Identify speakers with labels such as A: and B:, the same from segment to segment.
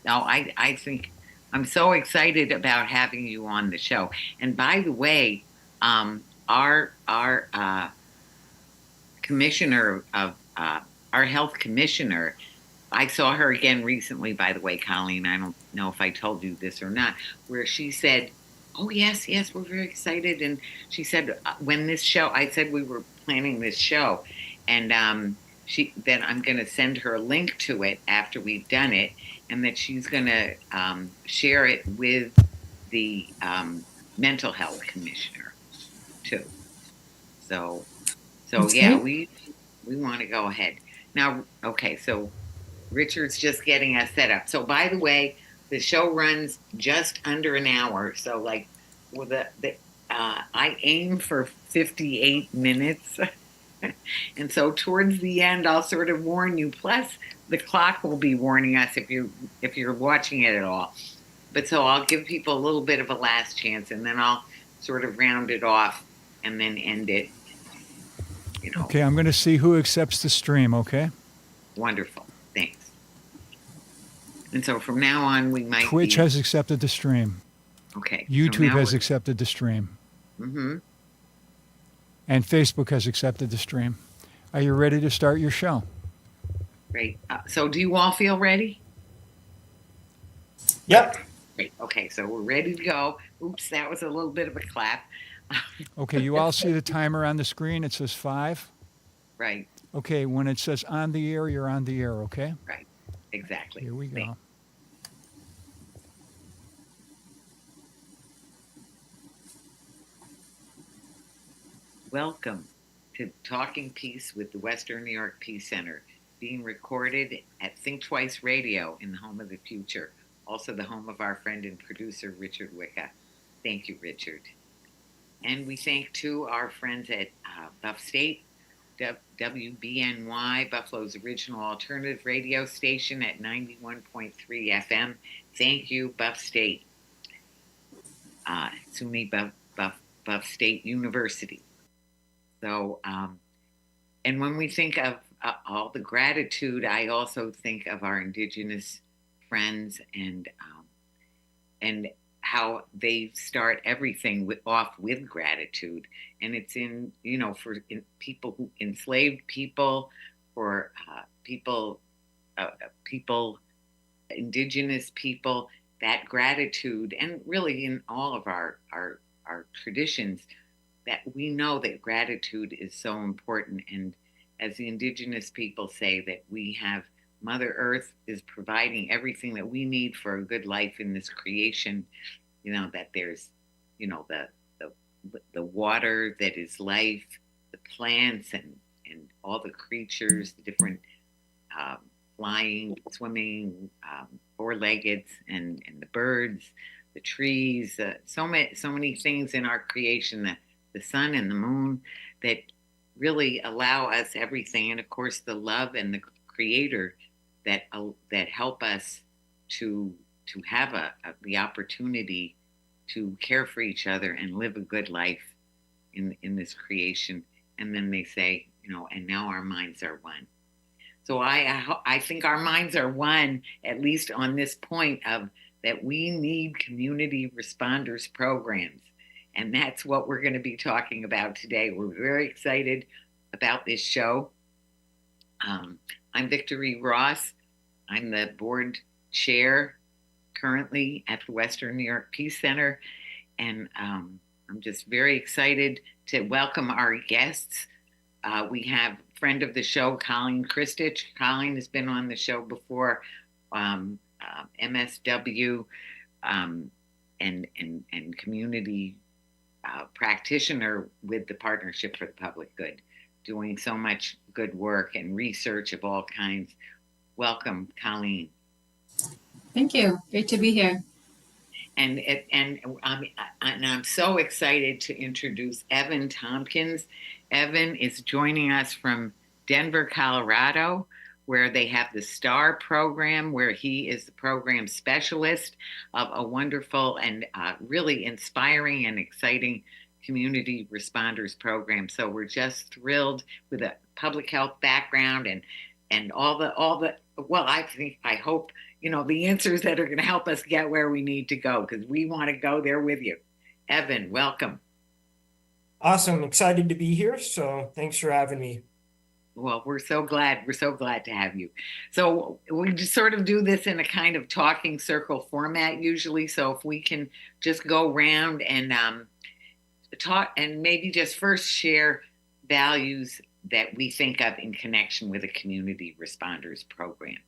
A: No, I think I'm so excited about having you on the show. And by the way, our commissioner of our health commissioner, I saw her again recently, by the way, Colleen. I don't know if I told you this or not, where she said, "Oh, yes, yes, we're very excited." And she said, when this show, I said we were planning this show. And then I'm going to send her a link to it after we've done it, and that she's going to share it with the mental health commissioner too. So, so
B: That's
A: yeah,
B: great.
A: we want to go ahead now. Okay, so Richard's just getting us set up. So, by the way, the show runs just under an hour. So, like, with I aim for 58 minutes, and so towards the end, I'll sort of warn you. Plus, the clock will be warning us if you're watching it at all. But so I'll give people a little bit of a last chance, and then I'll sort of round it off and then end it. You know,
C: Okay, I'm going to see who accepts the stream, okay?
A: wonderful. Thanks. And so from now on, we might
C: Twitch
A: be
C: has accepted the stream.
A: okay. So
C: YouTube
A: now
C: has
A: we're.
C: accepted the stream.
A: Mm-hmm.
C: And Facebook has accepted the stream. Are you ready to start your show?
A: Great. So do you all feel ready?
B: Yep.
A: Great. Okay, so we're ready to go. Oops, that was a little bit of a clap.
C: Okay, you all see the timer on the screen? It says 5.
A: Right,
C: Okay, when it says on the air, you're on the air, okay?
A: right. Exactly.
C: Here we
A: Thanks.
C: go.
A: Welcome to Talking Peace with the Western New York Peace Center, being recorded at Think Twice Radio in the home of the future, also the home of our friend and producer, Richard Wicca. Thank you, Richard. And we thank, too, our friends at Buff State, WBNY, Buffalo's original alternative radio station at 91.3 FM. Thank you, Buff State. SUNY Buff State University. So, and when we think of all the gratitude, I also think of our Indigenous friends and how they start everything off with gratitude. And it's for people who enslaved people, for people, Indigenous people, that gratitude, and really in all of our traditions, that we know that gratitude is so important. And as the Indigenous people say, that we have Mother Earth is providing everything that we need for a good life in this creation. That there's, the water that is life, the plants and all the creatures, the different flying, swimming, four-legged, and the birds, the trees, so many things in our creation, that the sun and the moon, that really allow us everything, and of course the love and the Creator that help us to have the opportunity to care for each other and live a good life in this creation. And then they say, and now our minds are one. So I think our minds are one, at least on this point of that we need community responders programs. And that's what we're going to be talking about today. We're very excited about this show. I'm Victory Ross. I'm the board chair currently at the Western New York Peace Center. And I'm just very excited to welcome our guests. We have friend of the show, Colleen Kristich. Colleen has been on the show before, MSW, and community practitioner with the Partnership for the Public Good, doing so much good work and research of all kinds. Welcome, Colleen.
B: Thank you. Great to be here.
A: And I'm so excited to introduce Evan Thompkins. Evan is joining us from Denver, Colorado, where they have the STAR program, where he is the program specialist of a wonderful and really inspiring and exciting community responders program. So we're just thrilled with a public health background and all the. Well, I hope the answers that are going to help us get where we need to go, because we want to go there with you. Evan, welcome.
D: Awesome. Excited to be here. So thanks for having me.
A: Well, we're so glad. We're so glad to have you. So we just sort of do this in a kind of talking circle format usually. So if we can just go around and talk, and maybe just first share values that we think of in connection with a community responders program.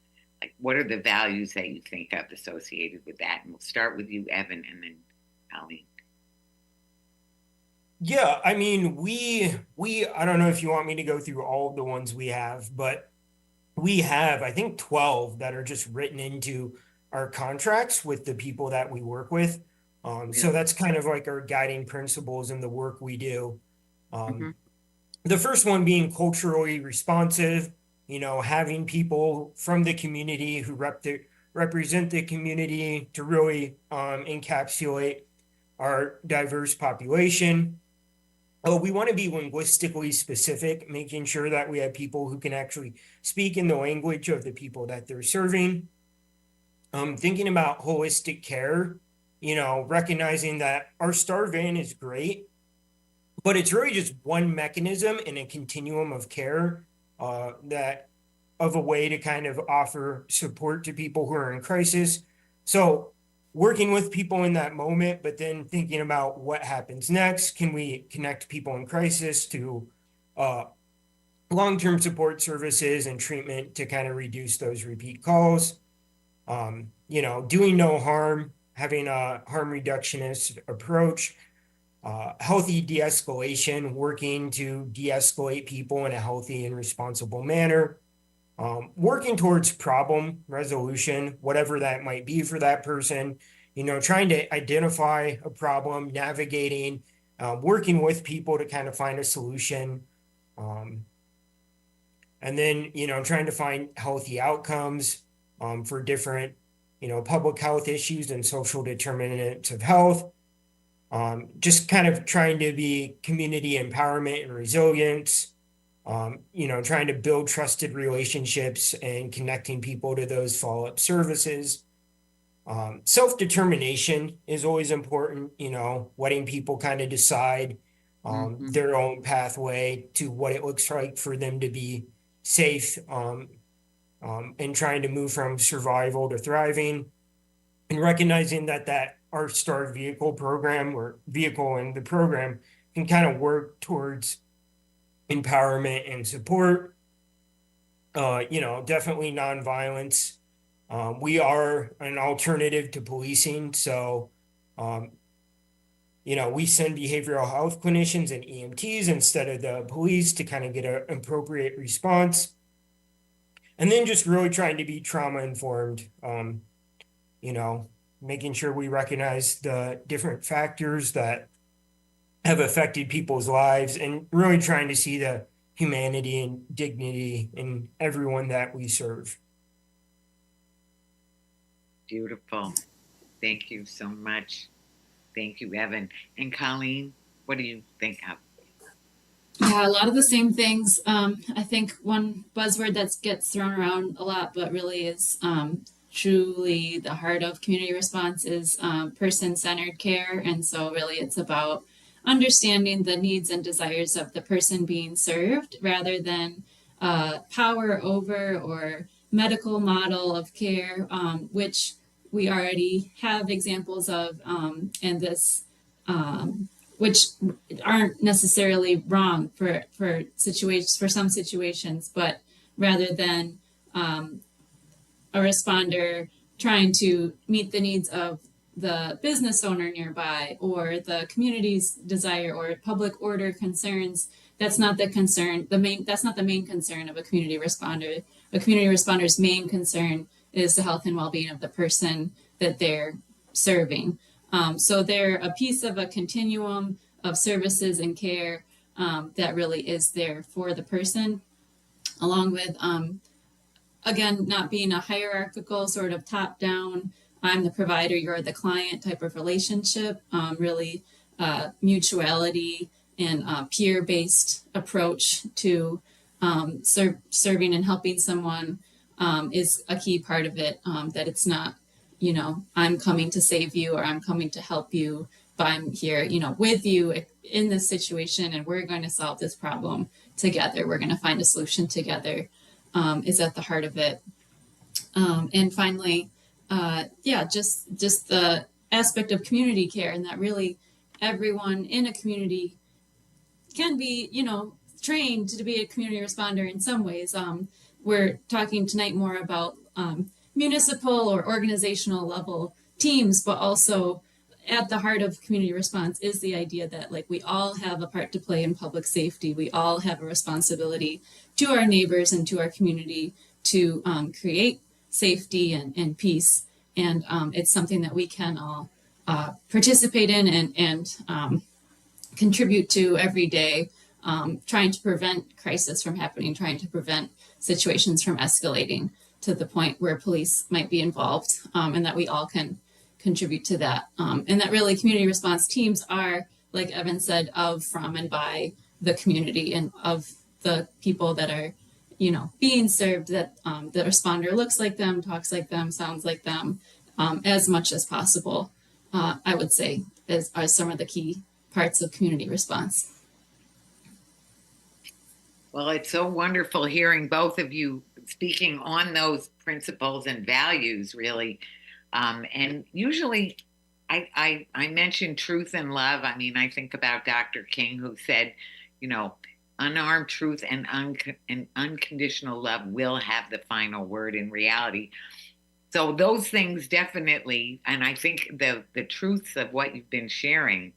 A: Like, what are the values that you think of associated with that? And we'll start with you, Evan, and then Colleen.
D: Yeah, I mean, I don't know if you want me to go through all of the ones we have, but we have, I think, 12 that are just written into our contracts with the people that we work with. So that's kind of like our guiding principles in the work we do. The first one being culturally responsive, having people from the community who represent the community to really encapsulate our diverse population. We want to be linguistically specific, making sure that we have people who can actually speak in the language of the people that they're serving. Thinking about holistic care, recognizing that our STAR van is great, but it's really just one mechanism in a continuum of care of a way to kind of offer support to people who are in crisis. So working with people in that moment, but then thinking about what happens next. Can we connect people in crisis to long-term support services and treatment to kind of reduce those repeat calls? Doing no harm, having a harm reductionist approach, healthy de-escalation, working to de-escalate people in a healthy and responsible manner. Working towards problem resolution, whatever that might be for that person, trying to identify a problem, navigating, working with people to kind of find a solution. And then, trying to find healthy outcomes for different, public health issues and social determinants of health. Just kind of trying to be community empowerment and resilience. Trying to build trusted relationships and connecting people to those follow-up services. Self-determination is always important, letting people kind of decide their own pathway to what it looks like for them to be safe, and trying to move from survival to thriving, and recognizing that our STAR vehicle program or vehicle in the program can kind of work towards empowerment and support. Definitely nonviolence. We are an alternative to policing. So, we send behavioral health clinicians and EMTs instead of the police to kind of get an appropriate response. And then just really trying to be trauma informed, making sure we recognize the different factors that have affected people's lives and really trying to see the humanity and dignity in everyone that we serve.
A: Beautiful. Thank you so much. Thank you, Evan. And Colleen, what do you think of?
B: Yeah, a lot of the same things. I think one buzzword that gets thrown around a lot, but really is truly the heart of community response is person-centered care. And so really it's about understanding the needs and desires of the person being served rather than power over or medical model of care, which we already have examples of, and this, which aren't necessarily wrong for situations, for some situations, but rather than a responder trying to meet the needs of the business owner nearby or the community's desire or public order concerns, that's not the concern. That's not the main concern of a community responder. A community responder's main concern is the health and well-being of the person that they're serving. So they're a piece of a continuum of services and care that really is there for the person, along with, again, not being a hierarchical sort of top-down, I'm the provider, you're the client type of relationship, really mutuality and peer-based approach to serving and helping someone is a key part of it. That it's not, I'm coming to save you or I'm coming to help you, but I'm here, with you in this situation, and we're going to solve this problem together. We're going to find a solution together, is at the heart of it. And finally, just the aspect of community care, and that really everyone in a community can be, trained to be a community responder in some ways. We're talking tonight more about municipal or organizational level teams, but also at the heart of community response is the idea that we all have a part to play in public safety. We all have a responsibility to our neighbors and to our community to create safety and peace. And it's something that we can all participate in and contribute to every day, trying to prevent crisis from happening, trying to prevent situations from escalating to the point where police might be involved, and that we all can contribute to that. And that really community response teams are, like Evan said, of, from, and by the community and of the people that are, being served, that the responder looks like them, talks like them, sounds like them, as much as possible, I would say, are some of the key parts of community response.
A: Well, it's so wonderful hearing both of you speaking on those principles and values, really. And usually I mention truth and love. I mean, I think about Dr. King, who said, unarmed truth and unconditional love will have the final word in reality. So those things definitely, and I think the truths of what you've been sharing,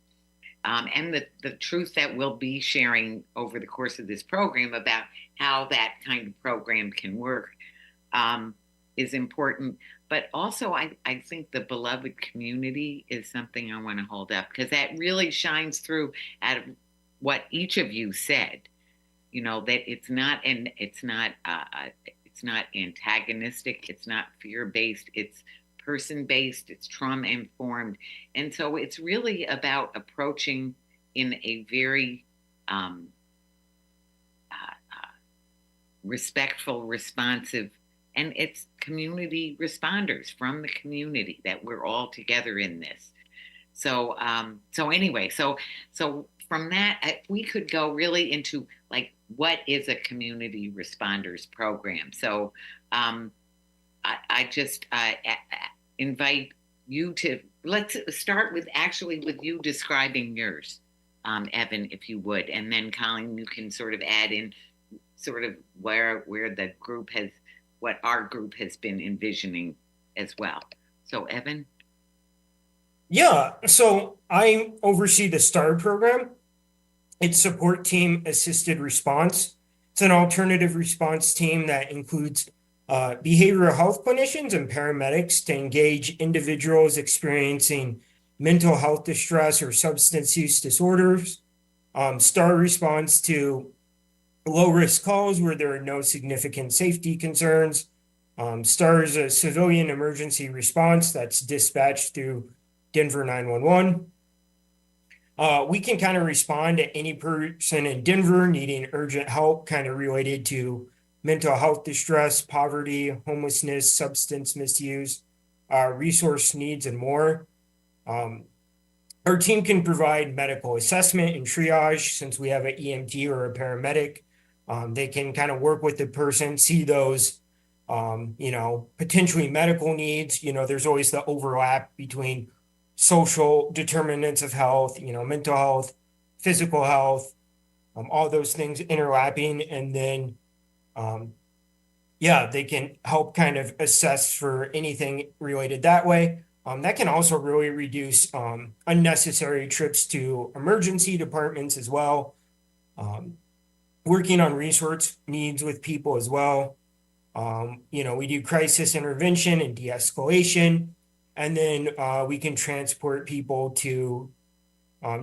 A: and the truth that we'll be sharing over the course of this program about how that kind of program can work, is important. But also, I think the beloved community is something I want to hold up, because that really shines through out of what each of you said. That it's not antagonistic, it's not fear-based, it's person-based, it's trauma-informed. And so it's really about approaching in a very respectful, responsive, and it's community responders from the community, that we're all together in this. So anyway, so from that, we could go really into what is a community responders program. So I just invite you to, let's start with you describing yours, Evan, if you would, and then Colleen, you can sort of add in sort of where the group has, what our group has been envisioning as well. So Evan?
D: Yeah, so I oversee the STAR program. It's Support Team Assisted Response. It's an alternative response team that includes behavioral health clinicians and paramedics to engage individuals experiencing mental health distress or substance use disorders. STAR responds to low-risk calls where there are no significant safety concerns. STAR is a civilian emergency response that's dispatched through Denver 911. We can kind of respond to any person in Denver needing urgent help, kind of related to mental health distress, poverty, homelessness, substance misuse, resource needs, and more. Our team can provide medical assessment and triage. Since we have an EMT or a paramedic, they can kind of work with the person, see those, potentially medical needs. There's always the overlap between social determinants of health, mental health, physical health, all those things overlapping. And then, they can help kind of assess for anything related that way. That can also really reduce unnecessary trips to emergency departments as well. Working on resource needs with people as well. We do crisis intervention and de-escalation. And then we can transport people to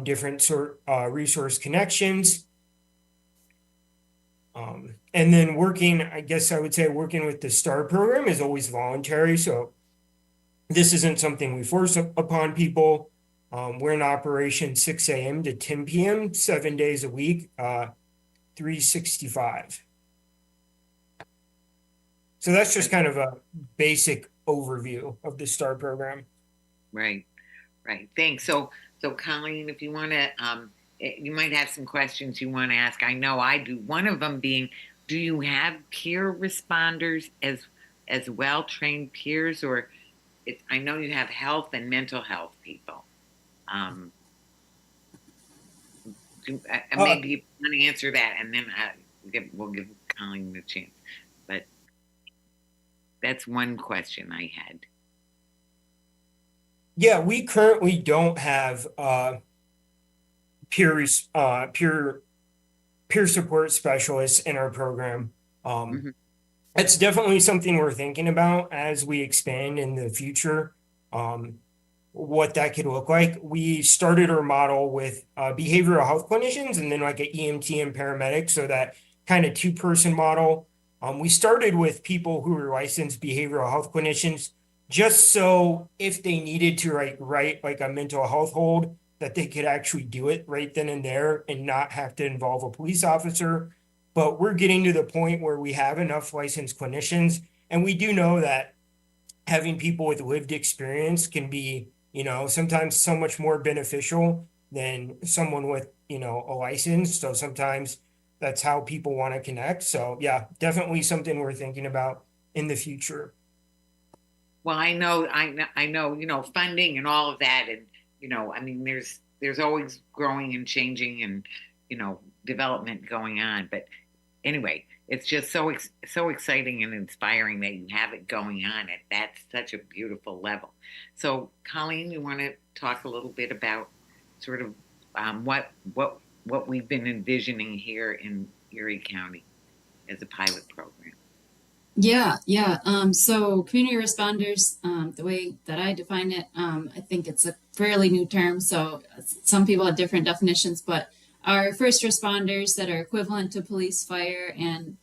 D: different resource connections. And then working with the STAR program is always voluntary. So this isn't something we force upon people. We're in operation 6 a.m. to 10 p.m., 7 days a week, 365. So that's just kind of a basic overview of the STAR program.
A: Right, right. Thanks. So Colleen, if you want to, you might have some questions you want to ask. I know I do. One of them being, do you have peer responders as well trained peers, or I know you have health and mental health people. Maybe you want to answer that, and then we'll give Colleen the chance. But that's one question I had.
D: Yeah, we currently don't have peer support specialists in our program. It's definitely something we're thinking about as we expand in the future. What that could look like. We started our model with behavioral health clinicians and then like an EMT and paramedic, so that kind of two-person model. We started with people who were licensed behavioral health clinicians, just so if they needed to write like a mental health hold, that they could actually do it right then and there and not have to involve a police officer. But we're getting to the point where we have enough licensed clinicians, and we do know that having people with lived experience can be, sometimes so much more beneficial than someone with, a license. So sometimes that's how people want to connect. So yeah, definitely something we're thinking about in the future.
A: Well, I know, funding and all of that, and I mean, there's always growing and changing and development going on. But anyway, it's just so exciting and inspiring that you have it going on at that such a beautiful level. So, Colleen, you want to talk a little bit about sort of what we've been envisioning here in Erie County as a pilot program?
B: Yeah. So community responders, the way that I define it, I think it's a fairly new term. So some people have different definitions, but our first responders that are equivalent to police, fire, and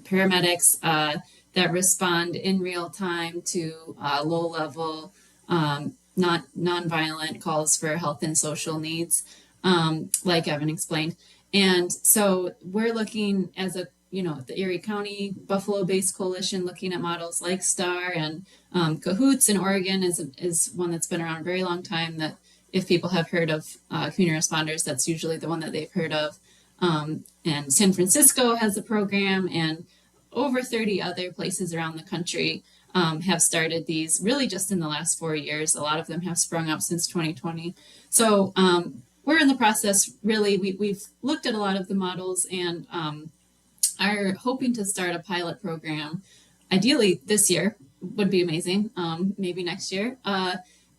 B: paramedics that respond in real time to low-level, non-violent calls for health and social needs, like Evan explained. And so we're looking as the Erie County Buffalo-based coalition, looking at models like STAR and Cahoots in Oregon is one that's been around a very long time. That if people have heard of community responders, that's usually the one that they've heard of. And San Francisco has a program, and over 30 other places around the country have started these really just in the last 4 years. A lot of them have sprung up since 2020. So we're in the process, really, we've looked at a lot of the models and are hoping to start a pilot program. Ideally this year would be amazing, maybe next year.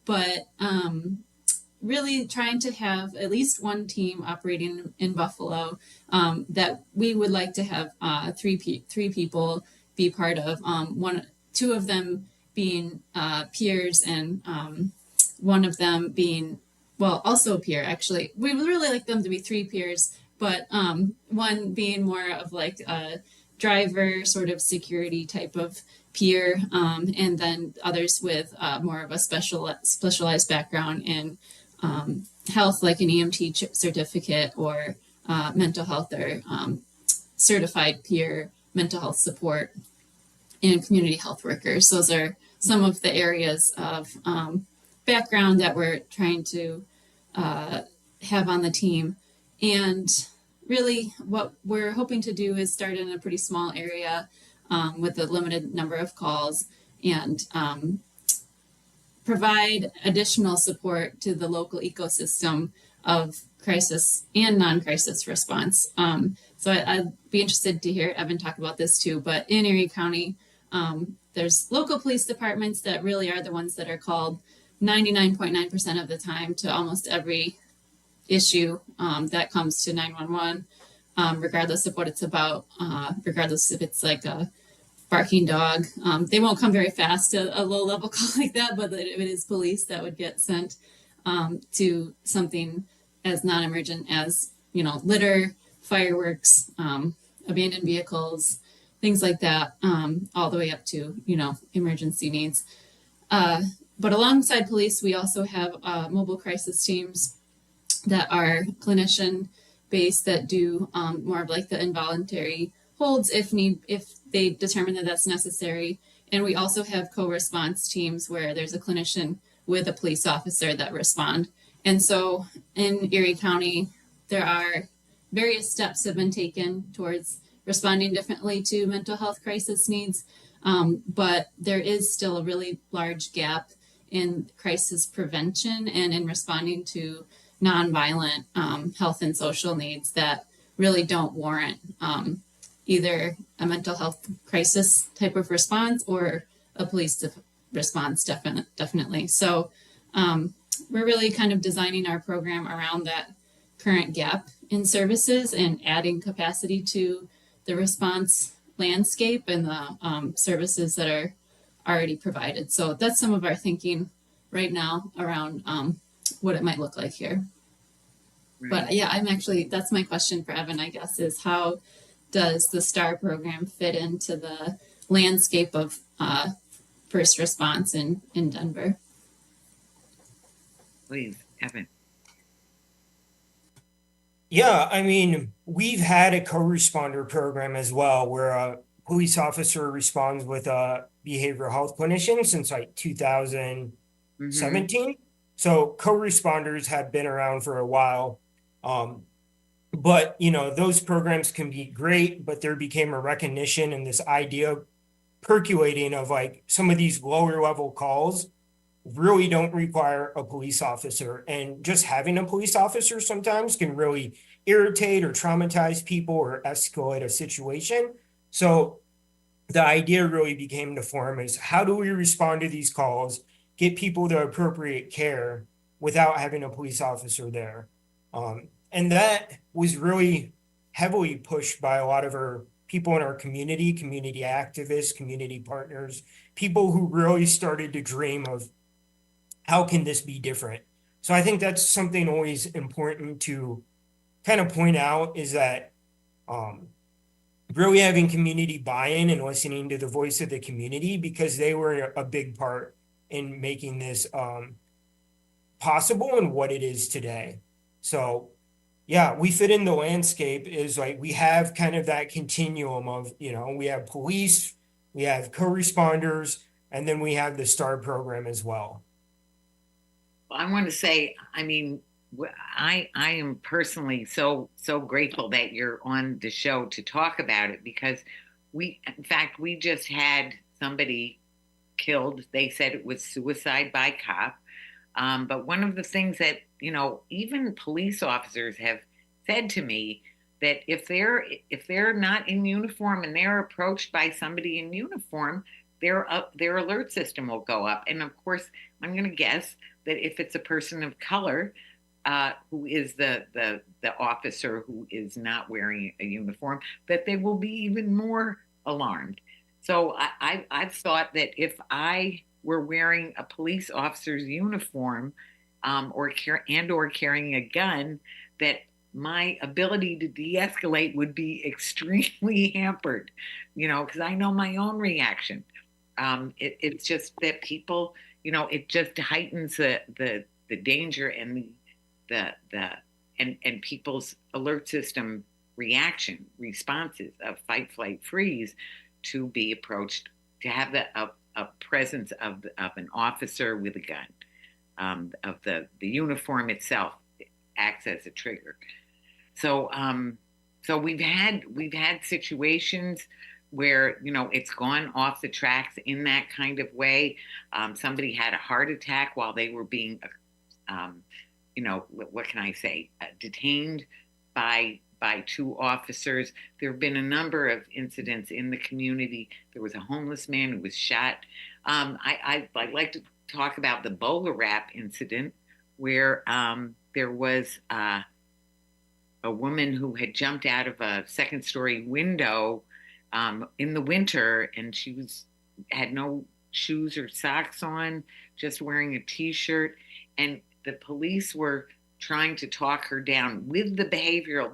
B: But really trying to have at least one team operating in Buffalo that we would like to have three people be part of. Two of them being peers, and one of them being, well, also a peer, actually. We would really like them to be three peers, but one being more of like a driver sort of security type of peer, and then others with more of a specialized background in health, like an EMT certificate or mental health or certified peer mental health support, and community health workers. Those are some of the areas of background that we're trying to have on the team. And really what we're hoping to do is start in a pretty small area with a limited number of calls, and provide additional support to the local ecosystem of crisis and non-crisis response. So I'd be interested to hear Evan talk about this too, but in Erie County, there's local police departments that really are the ones that are called 99.9% of the time to almost every issue that comes to 911, regardless of what it's about, regardless if it's like a barking dog. They won't come very fast to a low-level call like that, but if it is police, that would get sent to something as non-emergent as, litter, fireworks, abandoned vehicles, things like that, all the way up to, emergency needs. But alongside police, we also have mobile crisis teams that are clinician-based that do more of like the involuntary holds if they determine that that's necessary. And we also have co-response teams where there's a clinician with a police officer that respond. And so in Erie County, there are various steps have been taken towards responding differently to mental health crisis needs. But there is still a really large gap in crisis prevention and in responding to nonviolent health and social needs that really don't warrant either a mental health crisis type of response or a police response, definitely. So we're really kind of designing our program around that current gap in services and adding capacity to the response landscape and the services that are already provided. So that's some of our thinking right now around what it might look like here. Right. But yeah, that's my question for Evan, I guess, is how does the STAR program fit into the landscape of first response in Denver?
A: Please, Evan.
D: Yeah, I mean, we've had a co-responder program as well, where a police officer responds with a behavioral health clinician since like 2017. So co-responders have been around for a while. But, those programs can be great, but there became a recognition and this idea percolating of like some of these lower level calls really don't require a police officer. And just having a police officer sometimes can really irritate or traumatize people or escalate a situation. So the idea really became to form is how do we respond to these calls, get people the appropriate care without having a police officer there? And that was really heavily pushed by a lot of our people in our community activists, community partners, people who really started to dream of how can this be different? So I think that's something always important to kind of point out is that really having community buy-in and listening to the voice of the community, because they were a big part in making this possible and what it is today. So yeah, we fit in the landscape is like we have kind of that continuum of, we have police, we have co-responders, and then we have the STAR program as well.
A: I want to say, I mean, I am personally so grateful that you're on the show to talk about it, because we just had somebody killed. They said it was suicide by cop. But one of the things that, even police officers have said to me that if they're not in uniform and they're approached by somebody in uniform, their alert system will go up. And of course, I'm going to guess that if it's a person of color who is the officer who is not wearing a uniform, that they will be even more alarmed. So I've thought that if I were wearing a police officer's uniform or carrying a gun, that my ability to de-escalate would be extremely hampered, because I know my own reaction. It's just that people, it just heightens the danger and and people's alert system responses of fight, flight, freeze to be approached, to have a presence of an officer with a gun, of the uniform itself acts as a trigger. So we've had situations where it's gone off the tracks in that kind of way. Somebody had a heart attack while they were being, what can I say, detained by two officers. There have been a number of incidents in the community. There was a homeless man who was shot. I'd like to talk about the bowler wrap incident where there was a woman who had jumped out of a second-story window in the winter, and she had no shoes or socks on, just wearing a t-shirt, and the police were trying to talk her down with the behavioral.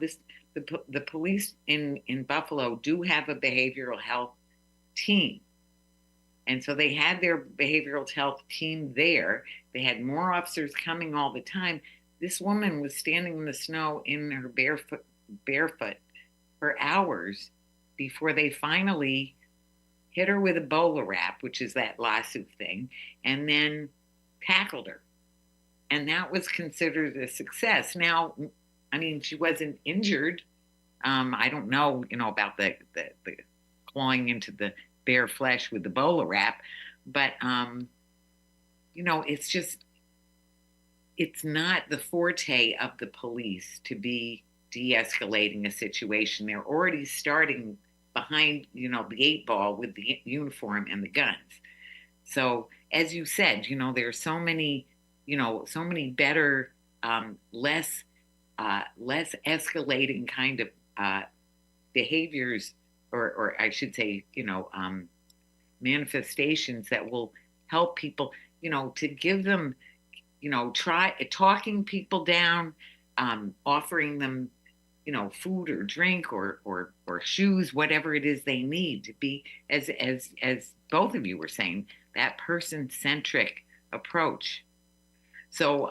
A: The police in Buffalo do have a behavioral health team, and so they had their behavioral health team there. They had more officers coming all the time. This woman was standing in the snow in her barefoot for hours before they finally hit her with a bowler wrap, which is that lawsuit thing, and then tackled her. And that was considered a success. Now, I mean, she wasn't injured. I don't know, about the clawing into the bare flesh with the bowler wrap, but it's just, it's not the forte of the police to be de-escalating a situation. They're already starting behind, the 8 ball with the uniform and the guns. So as you said, there's so many better, less escalating kind of behaviors, or I should say, manifestations that will help people, to give them, try talking people down, offering them, food or drink or shoes, whatever it is they need to be, as both of you were saying, that person-centric approach. So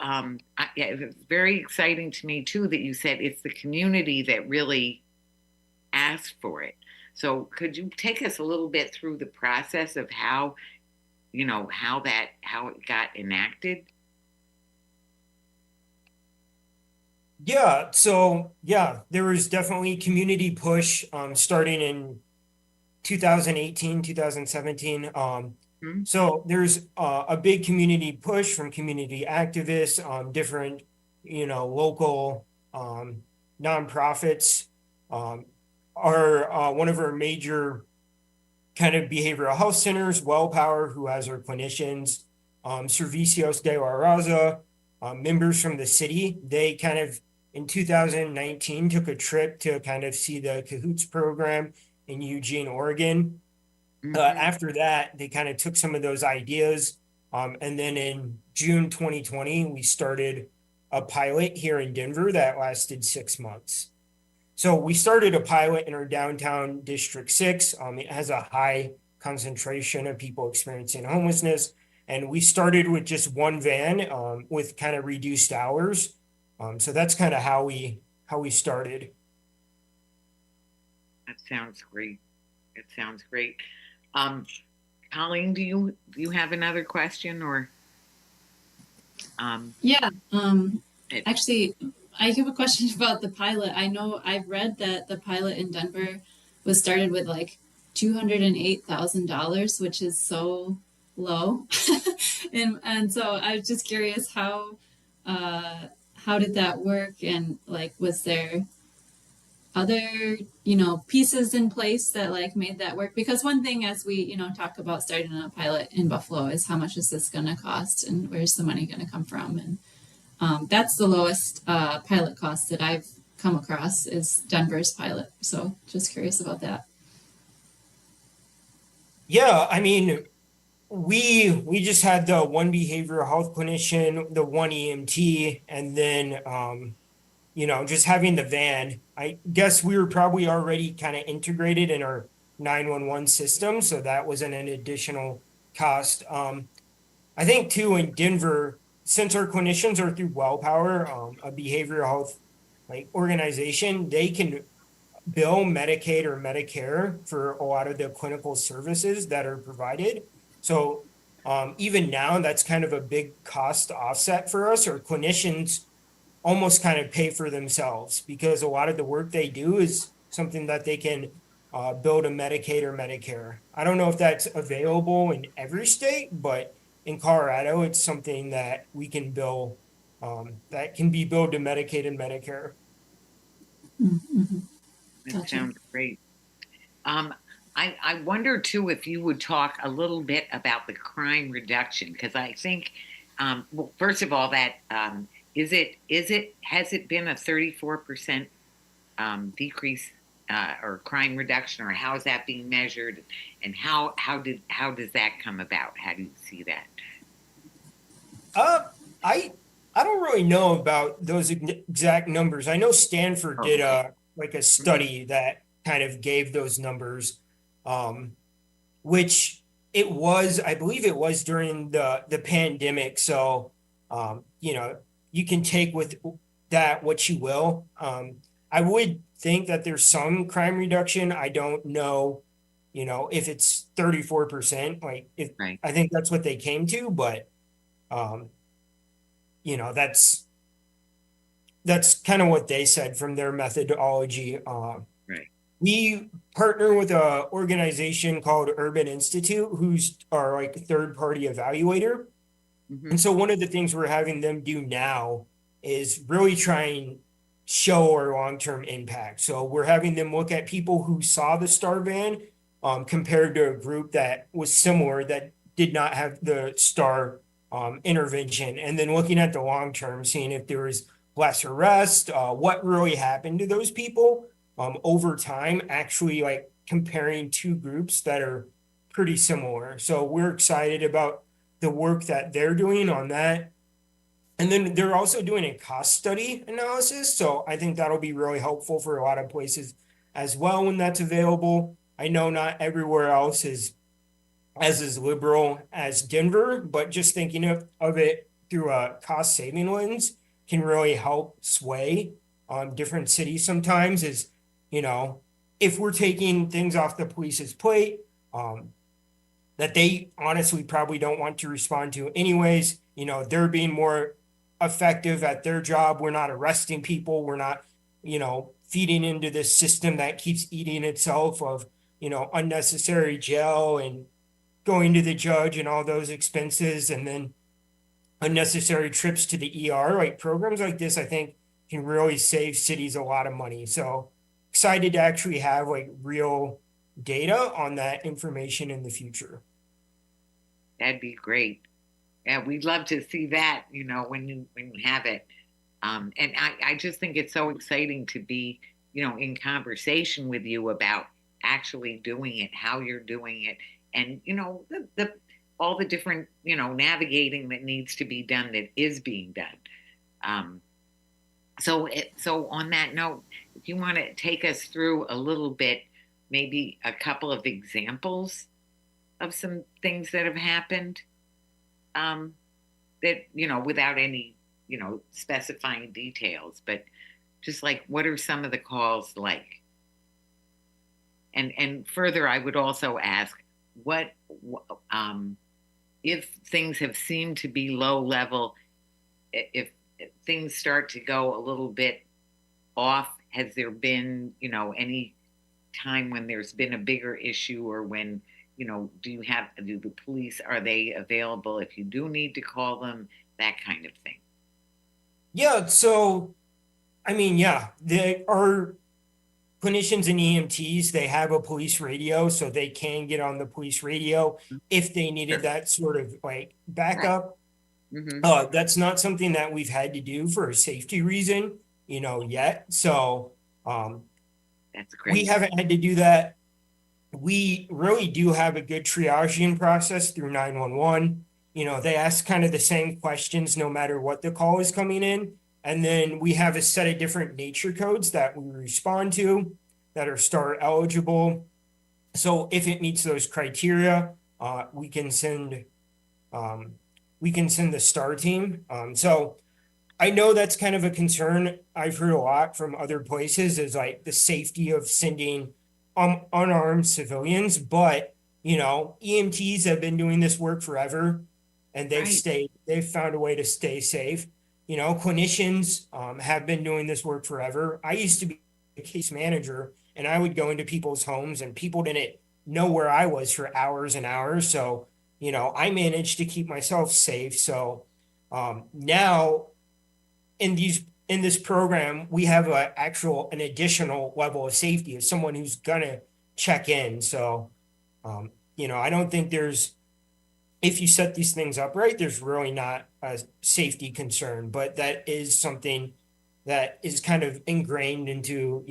A: it's very exciting to me too that you said it's the community that really asked for it. So could you take us a little bit through the process of how it got enacted?
D: Yeah, so there was definitely community push starting in 2018, 2017. So there's a big community push from community activists, different, local nonprofits. One of our major kind of behavioral health centers, WellPower, who has our clinicians, Servicios de la Raza, members from the city. They kind of, in 2019, took a trip to kind of see the Cahoots program in Eugene, Oregon. After that, they kind of took some of those ideas. And then in June 2020, we started a pilot here in Denver that lasted 6 months. So we started a pilot in our downtown District 6. It has a high concentration of people experiencing homelessness. And we started with just one van with kind of reduced hours. So that's kind of how we started.
A: That sounds great. It sounds great. Colleen, do you have another question or?
B: Yeah. Actually, I have a question about the pilot. I know I've read that the pilot in Denver was started with like $208,000, which is so low. and so I was just curious how did that work, and like was there other pieces in place that like made that work? Because one thing as we talk about starting a pilot in Buffalo is how much is this going to cost and where's the money going to come from, and that's the lowest pilot cost that I've come across is Denver's pilot. So just curious about that.
D: Yeah, I mean, we just had the one behavioral health clinician, the one EMT, and then just having the van. I guess we were probably already kind of integrated in our 911 system, so that wasn't an additional cost. I think too in Denver, since our clinicians are through WellPower, a behavioral health organization, they can bill Medicaid or Medicare for a lot of the clinical services that are provided. So even now, that's kind of a big cost offset for us. Our clinicians almost kind of pay for themselves because a lot of the work they do is something that they can bill to Medicaid or Medicare. I don't know if that's available in every state, but in Colorado, it's something that we can bill, that can be billed to Medicaid and Medicare.
B: Mm-hmm.
A: That sounds great. I wonder too if you would talk a little bit about the crime reduction, because I think, well, first of all, that has it been a 34% decrease or crime reduction, or how is that being measured, and how does that come about? How do you see that?
D: I don't really know about those exact numbers. I know Stanford did a study that kind of gave those numbers, which it was, I believe it was during the pandemic. So, you can take with that what you will. I would think that there's some crime reduction. I don't know if it's 34%, like if
A: Right.
D: I think that's what they came to, but um, that's kind of what they said from their methodology.
A: Right.
D: We partner with a organization called Urban Institute, who's our like third party evaluator.
A: Hmm.
D: And so one of the things we're having them do now is really try and show our long-term impact. So we're having them look at people who saw the star van compared to a group that was similar that did not have the star intervention, and then looking at the long term, seeing if there was less arrest, what really happened to those people over time, actually like comparing two groups that are pretty similar. So we're excited about the work that they're doing on that. And then they're also doing a cost study analysis. So I think that'll be really helpful for a lot of places as well when that's available. I know not everywhere else is as liberal as Denver, but just thinking of it through a cost saving lens can really help sway different cities sometimes is, you know, if we're taking things off the police's plate, that they honestly probably don't want to respond to anyways. They're being more effective at their job. We're not arresting people. We're not, feeding into this system that keeps eating itself of, unnecessary jail and going to the judge and all those expenses and then unnecessary trips to the ER. Like programs like this, I think can really save cities a lot of money. So excited to actually have like real data on that information in the future.
A: That'd be great. Yeah, we'd love to see that, when you have it. And I just think it's so exciting to be, in conversation with you about actually doing it, how you're doing it, and the all the different, navigating that needs to be done that is being done. So on that note, if you want to take us through a little bit, maybe a couple of examples of some things that have happened, that, without any, specifying details, but just like, what are some of the calls like? And further, I would also ask, what, if things have seemed to be low level, if things start to go a little bit off, has there been, any time when there's been a bigger issue, or when, do the police, are they available if you do need to call them, that kind of thing?
D: Yeah. So, I mean, yeah, there are clinicians and EMTs, they have a police radio, so they can get on the police radio if they needed that sort of like backup.
A: Mm-hmm.
D: That's not something that we've had to do for a safety reason, yet. So
A: That's great.
D: we haven't had to do that. We really do have a good triaging process through 911. They ask kind of the same questions no matter what the call is coming in. And then we have a set of different nature codes that we respond to that are star eligible. So if it meets those criteria, we can send the star team. So I know that's kind of a concern I've heard a lot from other places, is like the safety of sending unarmed civilians. But EMTs have been doing this work forever, and they've found a way to stay safe. Clinicians have been doing this work forever. I used to be a case manager, and I would go into people's homes and people didn't know where I was for hours and hours. So, I managed to keep myself safe. So now in this program, we have an additional level of safety of someone who's gonna check in. So, I don't think if you set these things up right, there's really not a safety concern, but that is something that is kind of ingrained into,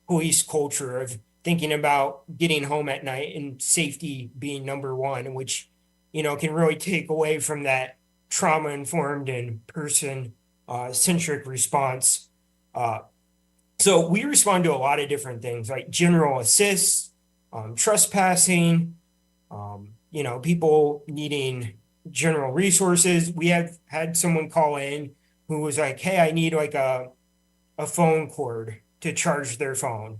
D: police culture of thinking about getting home at night and safety being number one, which, can really take away from that trauma informed and person centric response. So we respond to a lot of different things like general assists, trespassing, people needing general resources. We have had someone call in who was like, hey, I need like a phone cord to charge their phone.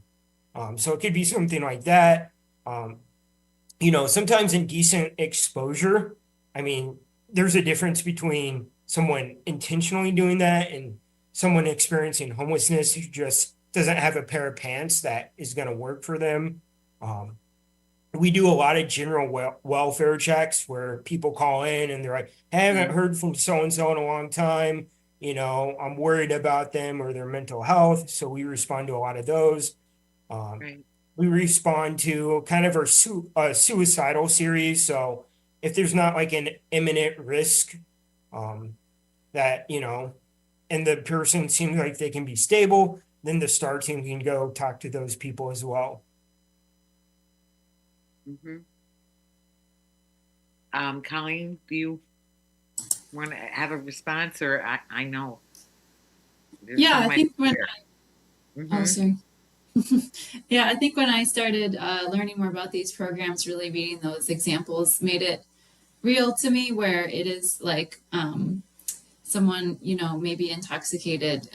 D: So it could be something like that. Sometimes indecent exposure, I mean, there's a difference between someone intentionally doing that and someone experiencing homelessness who just doesn't have a pair of pants that is going to work for them. Um, we do a lot of general welfare checks where people call in and they're like, "I haven't heard from so and so in a long time. I'm worried about them or their mental health." So we respond to a lot of those. Um,
A: Right.
D: we respond to kind of our suicidal series. So if there's not like an imminent risk, um, that, and the person seems like they can be stable, then the STAR team can go talk to those people as well.
A: Mm-hmm. Colleen, do you want to have a response, or I know?
B: Yeah, I think when
A: Mm-hmm.
B: oh, sorry. Yeah, I think when I started learning more about these programs, really reading those examples made it real to me, where it is like someone, maybe intoxicated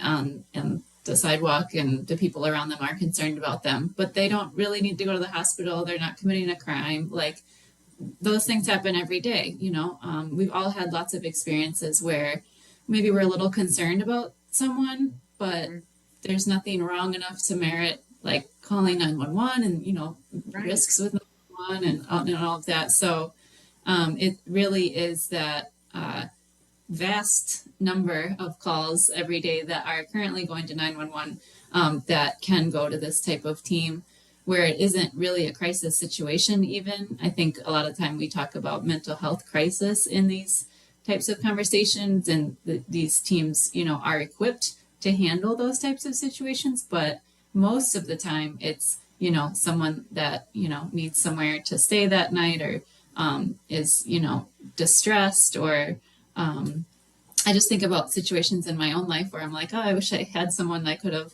B: in the sidewalk and the people around them are concerned about them, but they don't really need to go to the hospital. They're not committing a crime. Like those things happen every day, we've all had lots of experiences where maybe we're a little concerned about someone, but there's nothing wrong enough to merit like calling 911 and,
A: Right.
B: risks with 911 and all of that. So it really is that vast number of calls every day that are currently going to 911 that can go to this type of team where it isn't really a crisis situation. Even I think a lot of time we talk about mental health crisis in these types of conversations, and these teams are equipped to handle those types of situations, but most of the time it's someone that needs somewhere to stay that night, or is distressed, or I just think about situations in my own life where I'm like, oh, I wish I had someone I could have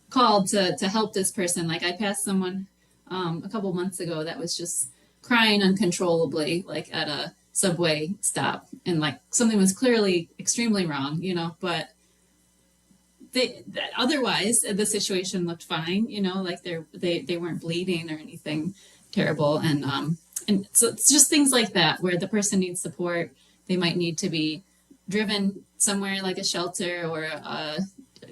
B: called to help this person. Like I passed someone a couple months ago that was just crying uncontrollably, like at a subway stop, and like something was clearly extremely wrong, but otherwise the situation looked fine, like they weren't bleeding or anything terrible, and so it's just things like that where the person needs support. They might need to be driven somewhere like a shelter or a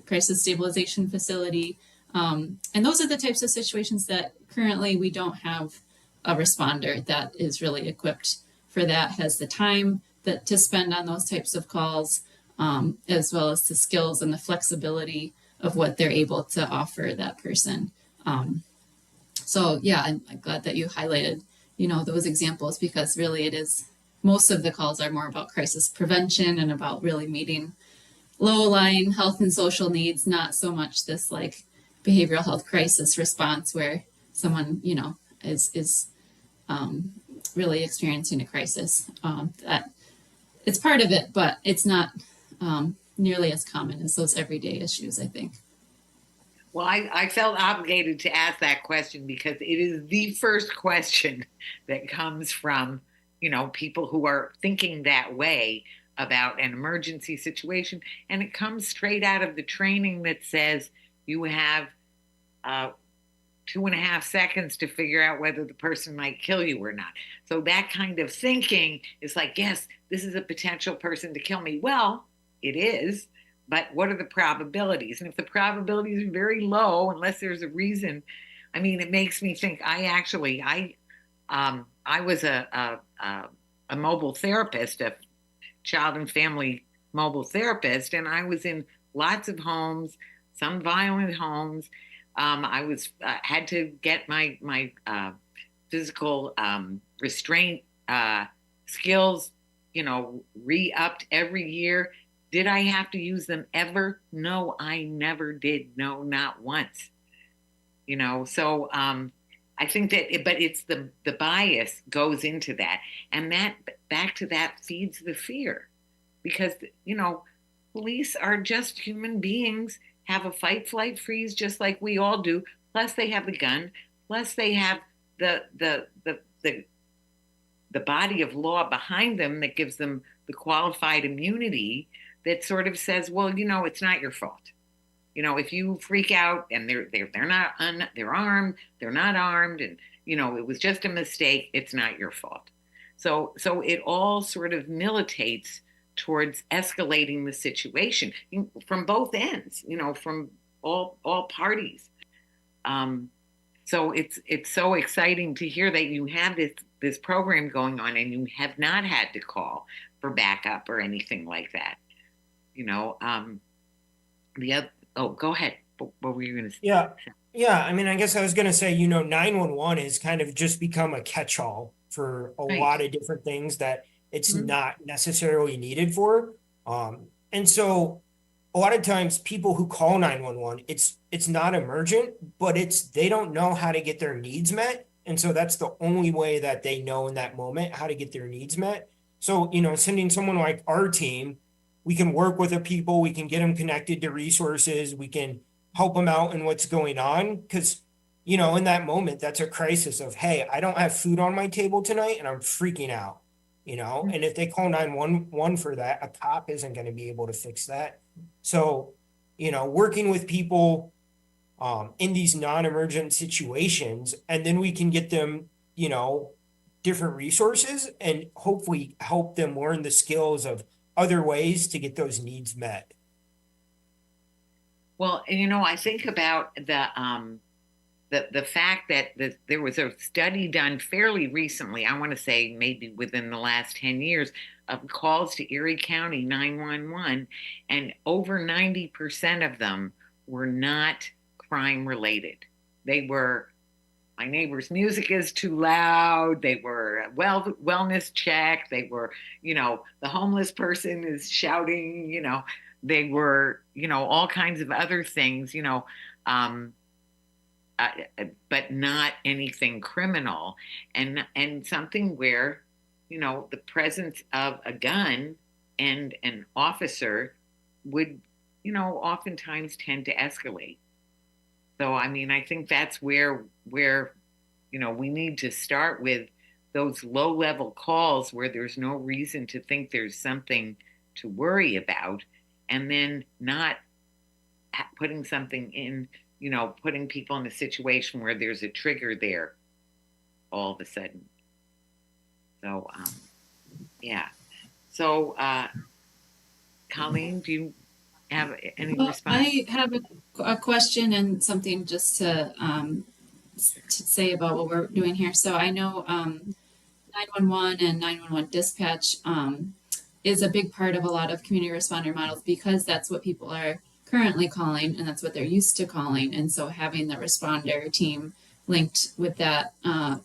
B: crisis stabilization facility, and those are the types of situations that currently we don't have a responder that is really equipped for that, has the time that to spend on those types of calls, as well as the skills and the flexibility of what they're able to offer that person. So yeah, I'm glad that you highlighted, those examples, because really it is, most of the calls are more about crisis prevention and about really meeting low-lying health and social needs, not so much this like behavioral health crisis response where someone, is really experiencing a crisis. That it's part of it, but it's not nearly as common as those everyday issues, I think.
A: Well, I felt obligated to ask that question because it is the first question that comes from, people who are thinking that way about an emergency situation. And it comes straight out of the training that says you have 2.5 seconds to figure out whether the person might kill you or not. So that kind of thinking is like, yes, this is a potential person to kill me. Well, it is, but what are the probabilities? And if the probabilities are very low, unless there's a reason, I mean, it makes me think. I was a mobile therapist, a child and family mobile therapist, and I was in lots of homes, some violent homes. I was had to get my physical restraint skills, re-upped every year. Did I have to use them ever? No, I never did. No, not once. So I think that, but it's the bias goes into that, and that back to that feeds the fear, because police are just human beings, have a fight, flight, freeze, just like we all do. Plus, they have the gun. Plus, they have the body of law behind them that gives them the qualified immunity that sort of says, well, it's not your fault. If you freak out and they're not they're armed, they're not armed, and it was just a mistake. It's not your fault. So it all sort of militates towards escalating the situation from both ends, from all parties. So it's so exciting to hear that you have this program going on and you have not had to call for backup or anything like that. The other, oh, go ahead. What were you going to say?
D: Yeah. I mean, I guess I was going to say, 911 has kind of just become a catch-all for a lot of different things that it's not necessarily needed for. And so a lot of times people who call 911, it's not emergent, but they don't know how to get their needs met. And so that's the only way that they know in that moment how to get their needs met. So, sending someone like our team, we can work with the people, we can get them connected to resources, we can help them out in what's going on. Because, in that moment, that's a crisis of, hey, I don't have food on my table tonight and I'm freaking out, and if they call 911 for that, a cop isn't going to be able to fix that. So, working with people in these non-emergent situations, and then we can get them, different resources and hopefully help them learn the skills of other ways to get those needs met.
A: Well, I think about the fact that there was a study done fairly recently, I want to say maybe within the last 10 years, of calls to Erie County 911, and over 90% of them were not crime related. They were, my neighbor's music is too loud. They were wellness check. They were, the homeless person is shouting, they were, all kinds of other things, but not anything criminal, and something where, the presence of a gun and an officer would, oftentimes tend to escalate. So, I mean, I think that's where we need to start with those low level calls where there's no reason to think there's something to worry about, and then not putting something in, putting people in a situation where there's a trigger there all of a sudden. So, yeah. So, Colleen, do you have any response?
B: I have a question and something just to say about what we're doing here. So I know 911 and 911 dispatch is a big part of a lot of community responder models, because that's what people are currently calling and that's what they're used to calling. And so having the responder team linked with that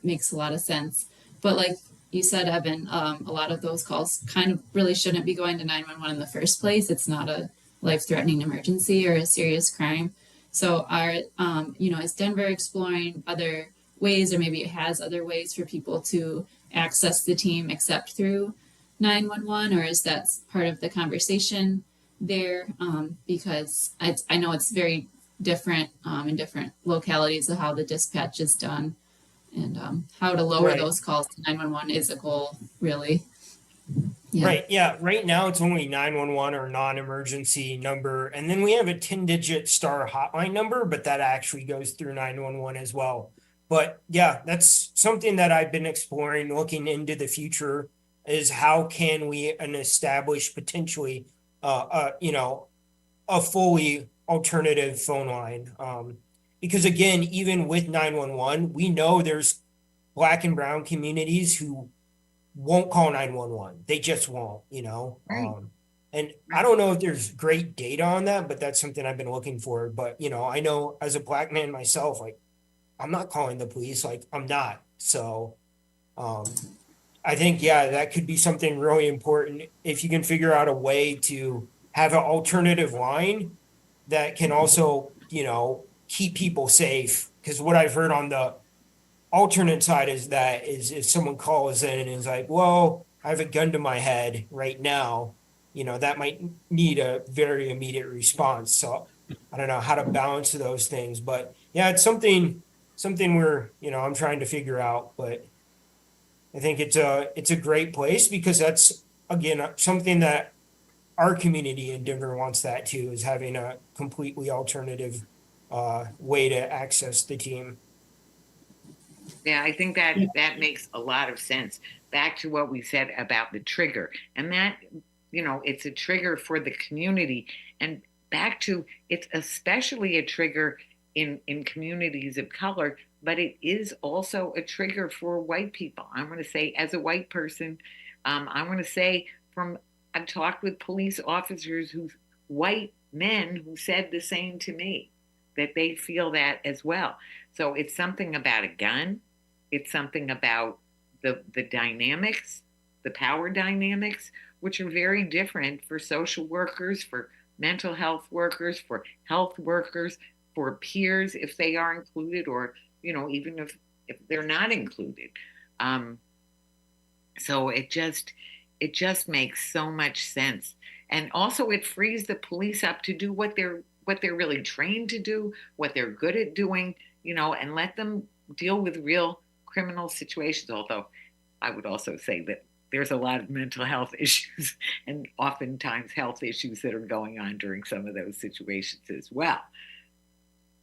B: makes a lot of sense. But like you said, Evan, a lot of those calls kind of really shouldn't be going to 911 in the first place. It's not a life-threatening emergency or a serious crime. So is Denver exploring other ways, or maybe it has other ways for people to access the team except through 911, or is that part of the conversation there? Because I know it's very different in different localities of how the dispatch is done, and how to lower those calls to 911 is a goal, really. Yeah.
D: Right. Yeah. Right now it's only 911 or non-emergency number. And then we have a 10-digit star hotline number, but that actually goes through 911 as well. But yeah, that's something that I've been exploring, looking into the future, is how can we establish potentially, a fully alternative phone line. Because again, even with 911, we know there's Black and brown communities who won't call 911. They just won't,
A: Right.
D: And I don't know if there's great data on that, but that's something I've been looking for. But, I know as a Black man myself, like, I'm not calling the police, like I'm not. So, I think, that could be something really important if you can figure out a way to have an alternative line that can also, keep people safe. Because what I've heard on the alternate side is that if someone calls in and is like, well, I have a gun to my head right now, that might need a very immediate response. So I don't know how to balance those things, but yeah, it's something we're, I'm trying to figure out, but I think it's a great place, because that's, again, something that our community in Denver wants, that too, is having a completely alternative way to access the team.
A: Yeah, I think that makes a lot of sense. Back to what we said about the trigger, and that, it's a trigger for the community, and back to it's especially a trigger in communities of color, but it is also a trigger for white people. I want to say, as a white person, I want to say from I've talked with police officers who white men who said the same to me, that they feel that as well. So it's something about a gun. It's something about the dynamics, the power dynamics, which are very different for social workers, for mental health workers, for health workers, for peers if they are included, or even if they're not included. Um, so it just makes so much sense, and also it frees the police up to do what they're really trained to do, what they're good at doing, and let them deal with real criminal situations. Although I would also say that there's a lot of mental health issues and oftentimes health issues that are going on during some of those situations as well.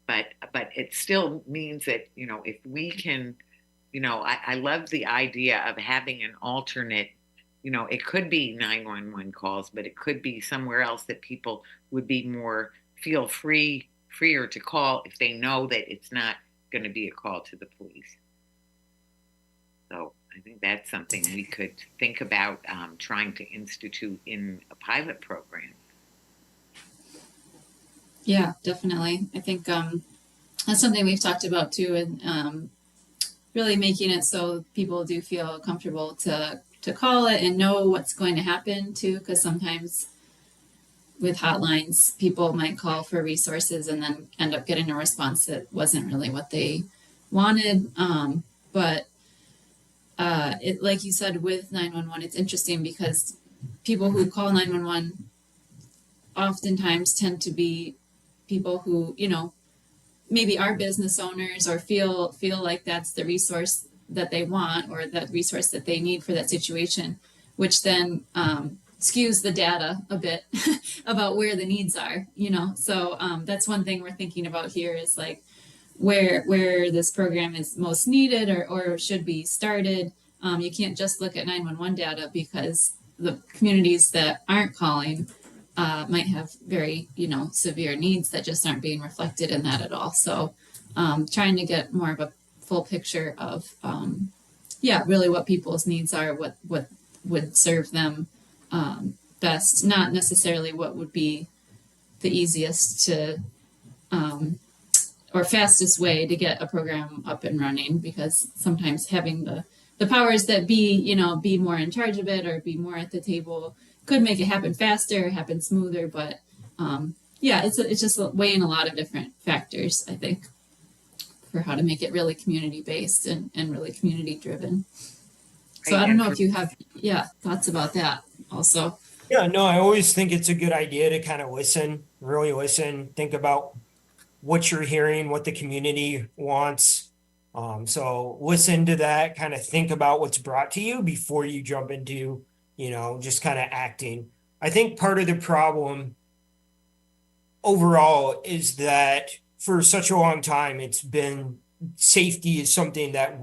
A: But it still means that, if we can, I love the idea of having an alternate, it could be 911 calls, but it could be somewhere else that people would be more feel freer to call if they know that it's not going to be a call to the police. So I think that's something we could think about trying to institute in a pilot program.
B: Yeah, definitely. I think that's something we've talked about too, and really making it so people do feel comfortable to call it and know what's going to happen too, because sometimes with hotlines, people might call for resources and then end up getting a response that wasn't really what they wanted. But it, like you said, with 911, it's interesting because people who call 911 oftentimes tend to be people who, maybe are business owners or feel like that's the resource that they want or that resource that they need for that situation, which then skews the data a bit about where the needs are, So that's one thing we're thinking about here is like where this program is most needed or should be started. You can't just look at 911 data because the communities that aren't calling might have very, severe needs that just aren't being reflected in that at all. So trying to get more of a full picture of, really what people's needs are, what would serve them best, not necessarily what would be the easiest to or fastest way to get a program up and running, because sometimes having the powers that be more in charge of it or be more at the table could make it happen faster, happen smoother. But it's just weighing a lot of different factors, I think, for how to make it really community based and really community driven. So I don't know if you have thoughts about that also.
D: Yeah, no, I always think it's a good idea to kind of really listen, think about what you're hearing, what the community wants. So listen to that, kind of think about what's brought to you before you jump into, just kind of acting. I think part of the problem overall is that for such a long time, it's been safety is something that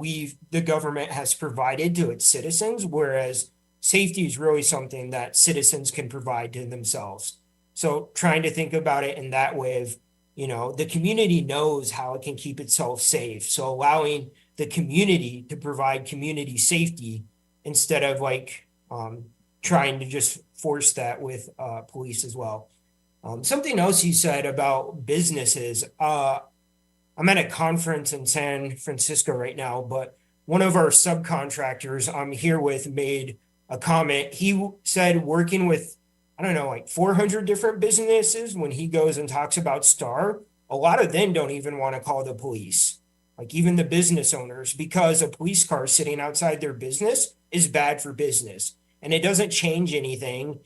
D: the government has provided to its citizens, whereas safety is really something that citizens can provide to themselves. So trying to think about it in that way of, the community knows how it can keep itself safe. So allowing the community to provide community safety instead of trying to just force that with police as well. Something else you said about businesses. I'm at a conference in San Francisco right now, but one of our subcontractors I'm here with made a comment. He said working with, 400 different businesses, when he goes and talks about STAR, a lot of them don't even want to call the police, even the business owners, because a police car sitting outside their business is bad for business. And it doesn't change anything,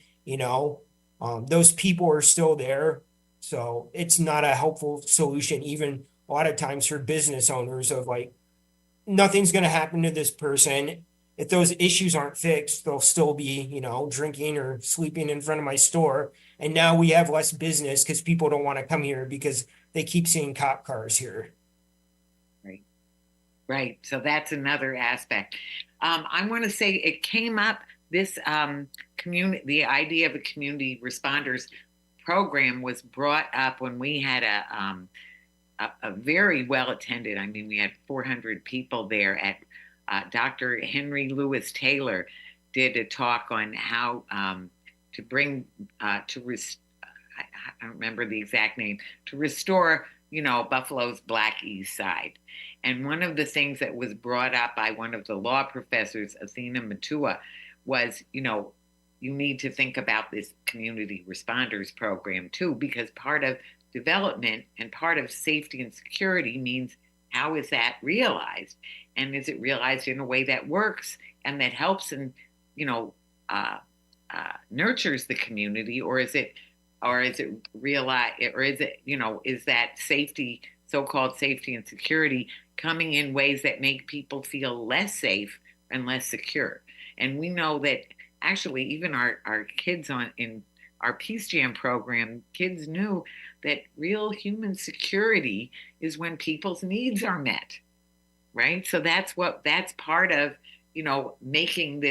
D: those people are still there. So it's not a helpful solution, even a lot of times for business owners of nothing's going to happen to this person. If those issues aren't fixed, they'll still be, drinking or sleeping in front of my store. And now we have less business because people don't want to come here because they keep seeing cop cars here.
A: Right. Right. So that's another aspect. I want to say it came up this community, the idea of a community responders program was brought up when we had a very well attended. I mean, we had 400 people there at Dr. Henry Lewis Taylor did a talk on how to bring I don't remember the exact name, to restore, Buffalo's Black East Side. And one of the things that was brought up by one of the law professors, Athena Matua, was, you need to think about this community responders program too, because part of development and part of safety and security means how is that realized? And is it realized in a way that works and that helps and, nurtures the community, or is it realized, or is it, is that safety, so-called safety and security, coming in ways that make people feel less safe and less secure? And we know that actually even our kids in our Peace Jam program, kids knew that real human security is when people's needs are met, right? So that's part of, making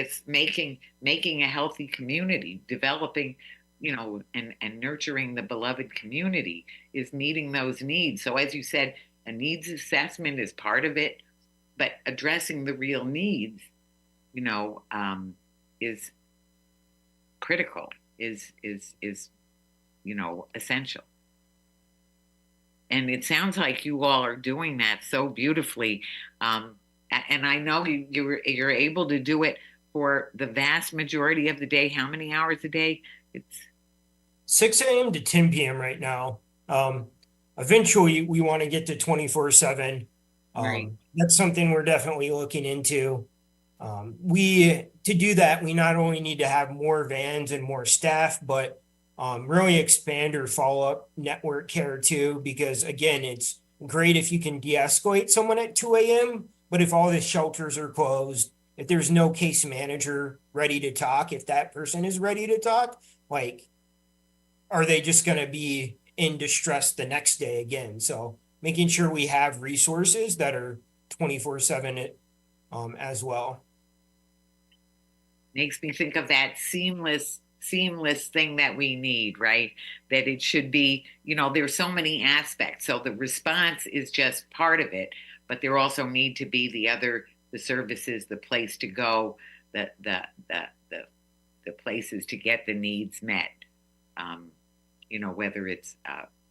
A: a healthy community, developing, and nurturing the beloved community is meeting those needs. So as you said, a needs assessment is part of it, but addressing the real needs, is critical, is essential. And it sounds like you all are doing that so beautifully. And I know you're able to do it for the vast majority of the day. How many hours a day? It's
D: 6 a.m. to 10 p.m. right now. Eventually, we want to get to 24/7.
A: Right.
D: That's something we're definitely looking into. To do that, we not only need to have more vans and more staff, but really expand or follow-up network care too, because again, it's great if you can de-escalate someone at 2 a.m., but if all the shelters are closed, if there's no case manager ready to talk, if that person is ready to talk, like, are they just going to be in distress the next day again? So making sure we have resources that are 24/7 as well.
A: Makes me think of that seamless thing that we need, right? That it should be, there's so many aspects. So the response is just part of it, but there also need to be the services, the place to go, the places to get the needs met. Whether it's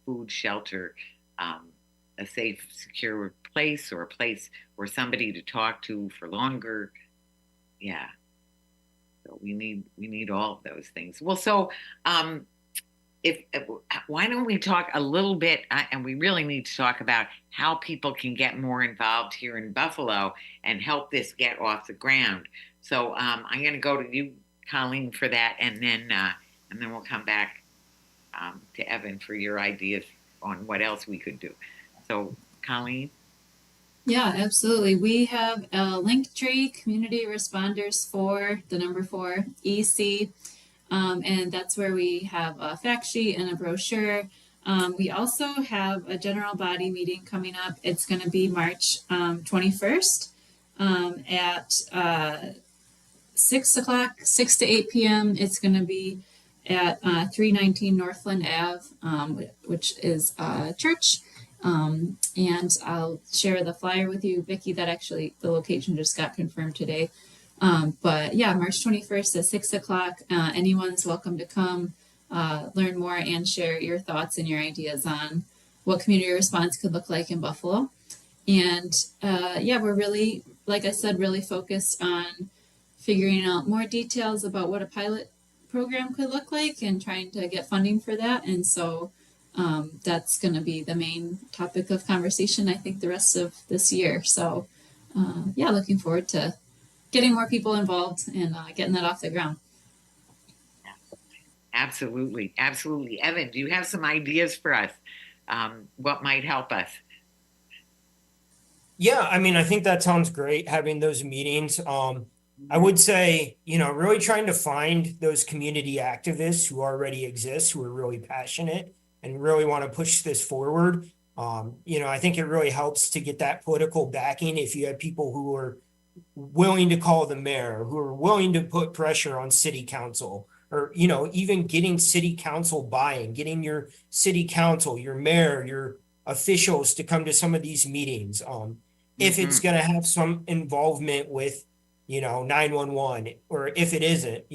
A: food, shelter, a safe, secure place, or a place or somebody to talk to for longer. Yeah. So we need all of those things. Well, so if why don't we talk a little bit, and we really need to talk about how people can get more involved here in Buffalo and help this get off the ground. So I'm going to go to you, Colleen, for that, and then we'll come back to Evan for your ideas on what else we could do. So, Colleen.
B: Yeah, absolutely. We have a link tree, Community Responders 4, the number 4, EC, and that's where we have a fact sheet and a brochure. We also have a general body meeting coming up. It's going to be March 21st at 6 o'clock, 6 to 8 p.m. It's going to be at 319 Northland Ave, which is a church. And I'll share the flyer with you, Vicki. That actually, the location just got confirmed today. But yeah, March 21st at 6 o'clock. Anyone's welcome to come learn more and share your thoughts and your ideas on what community response could look like in Buffalo. And yeah, we're really, like I said, really focused on figuring out more details about what a pilot program could look like and trying to get funding for that. And so that's going to be the main topic of conversation, I think, the rest of this year. So yeah, looking forward to getting more people involved and getting that off the ground.
A: Absolutely. Absolutely. Evan, do you have some ideas for us? What might help us?
D: Yeah, I mean, I think that sounds great, having those meetings. I would say, really trying to find those community activists who already exist, who are really passionate and really want to push this forward. I think it really helps to get that political backing if you have people who are willing to call the mayor, who are willing to put pressure on city council, or, even getting city council buy-in, getting your city council, your mayor, your officials to come to some of these meetings. If it's going to have some involvement with, 911, or if it isn't,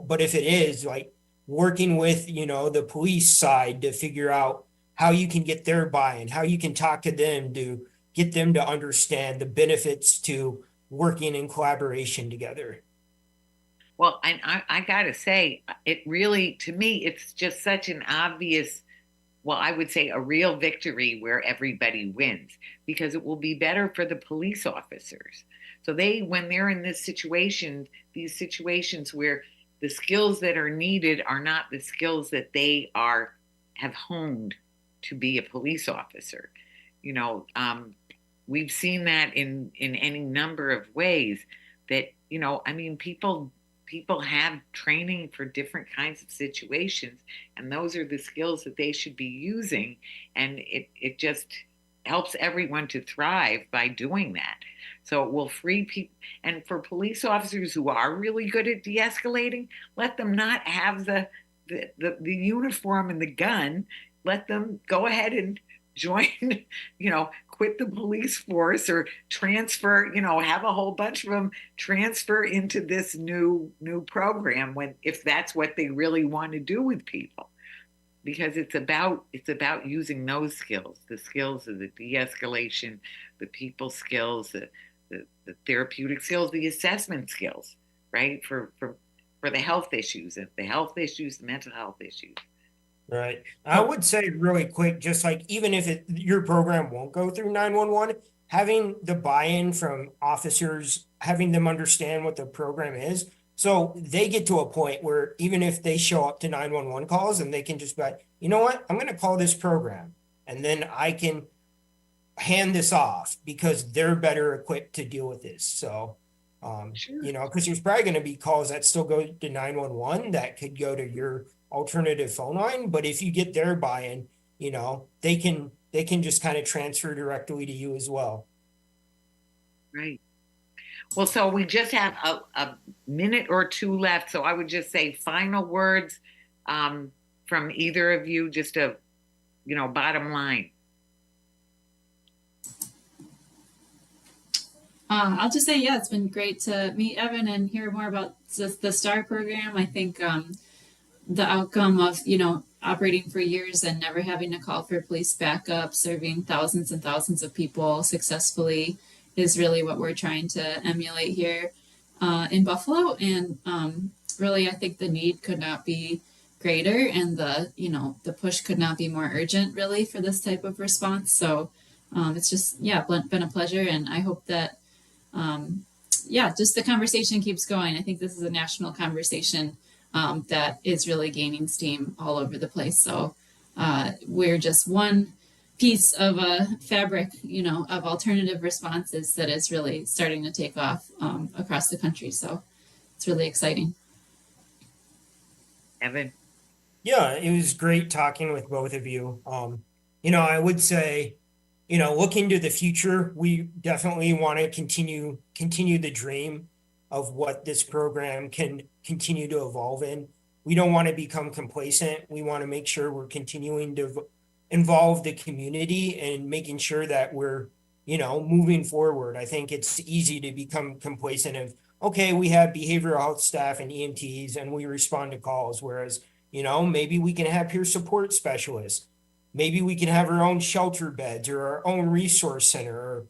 D: but if it is, like working with, the police side to figure out how you can get their buy-in, how you can talk to them to get them to understand the benefits to working in collaboration together.
A: Well, and I gotta say, it really, to me, it's just such an obvious, well, I would say a real victory where everybody wins, because it will be better for the police officers. So when they're in these situations where the skills that are needed are not the skills that have honed to be a police officer. We've seen that in any number of ways that, people have training for different kinds of situations, and those are the skills that they should be using. And it just helps everyone to thrive by doing that. So it will free people. And for police officers who are really good at de-escalating, let them not have the uniform and the gun. Let them go ahead and join, quit the police force or transfer, have a whole bunch of them transfer into this new program if that's what they really want to do with people. Because it's about using those skills, the skills of the de-escalation, the people skills, the therapeutic skills, the assessment skills, right? For the health issues, the mental health issues.
D: Right. I would say really quick, just like even if your program won't go through 911, having the buy-in from officers, having them understand what the program is. So they get to a point where even if they show up to 911 calls and they can just be like, you know what, I'm going to call this program and then I can hand this off because they're better equipped to deal with this. So,
A: Sure.
D: Because there's probably going to be calls that still go to 911 that could go to your alternative phone line. But if you get their buy-in, they can just kind of transfer directly to you as well.
A: Right. Well, so we just have a minute or two left. So I would just say final words from either of you, just a, bottom line.
B: I'll just say, yeah, it's been great to meet Evan and hear more about the STAR program. I think the outcome of, operating for years and never having to call for police backup, serving thousands and thousands of people successfully is really what we're trying to emulate here in Buffalo. And really, I think the need could not be greater, and the push could not be more urgent, really, for this type of response. So it's just, been a pleasure. And I hope that, just the conversation keeps going. I think this is a national conversation that is really gaining steam all over the place. So we're just one piece of a fabric, of alternative responses that is really starting to take off across the country. So it's really exciting.
A: Evan?
D: Yeah, it was great talking with both of you. I would say, looking to the future, we definitely want to continue the dream of what this program can continue to evolve in. We don't want to become complacent. We want to make sure we're continuing to involve the community and making sure that we're, moving forward. I think it's easy to become complacent of, okay, we have behavioral health staff and EMTs and we respond to calls. Whereas, maybe we can have peer support specialists. Maybe we can have our own shelter beds or our own resource center, or,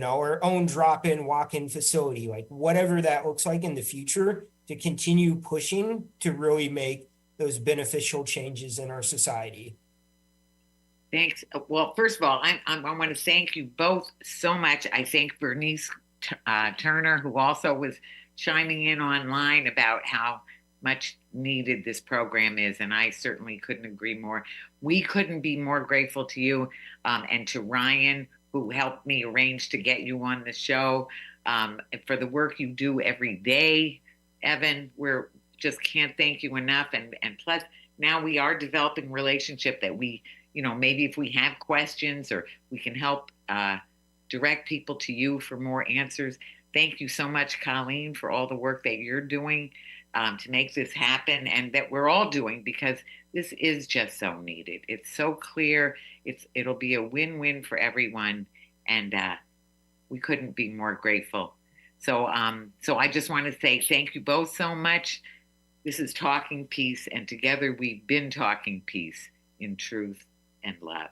D: our own drop-in walk-in facility, like whatever that looks like in the future, to continue pushing to really make those beneficial changes in our society.
A: Thanks. Well, first of all, I want to thank you both so much. I thank Bernice Turner, who also was chiming in online about how much needed this program is, and I certainly couldn't agree more. We couldn't be more grateful to you and to Ryan, who helped me arrange to get you on the show, for the work you do every day. Evan, we're just can't thank you enough. And plus, now we are developing relationship that we, maybe if we have questions or we can help direct people to you for more answers. Thank you so much, Colleen, for all the work that you're doing to make this happen, and that we're all doing, because this is just so needed. It's so clear. It'll be a win-win for everyone, and we couldn't be more grateful. So I just want to say thank you both so much. This is Talking Peace, and together we've been talking peace in truth and love.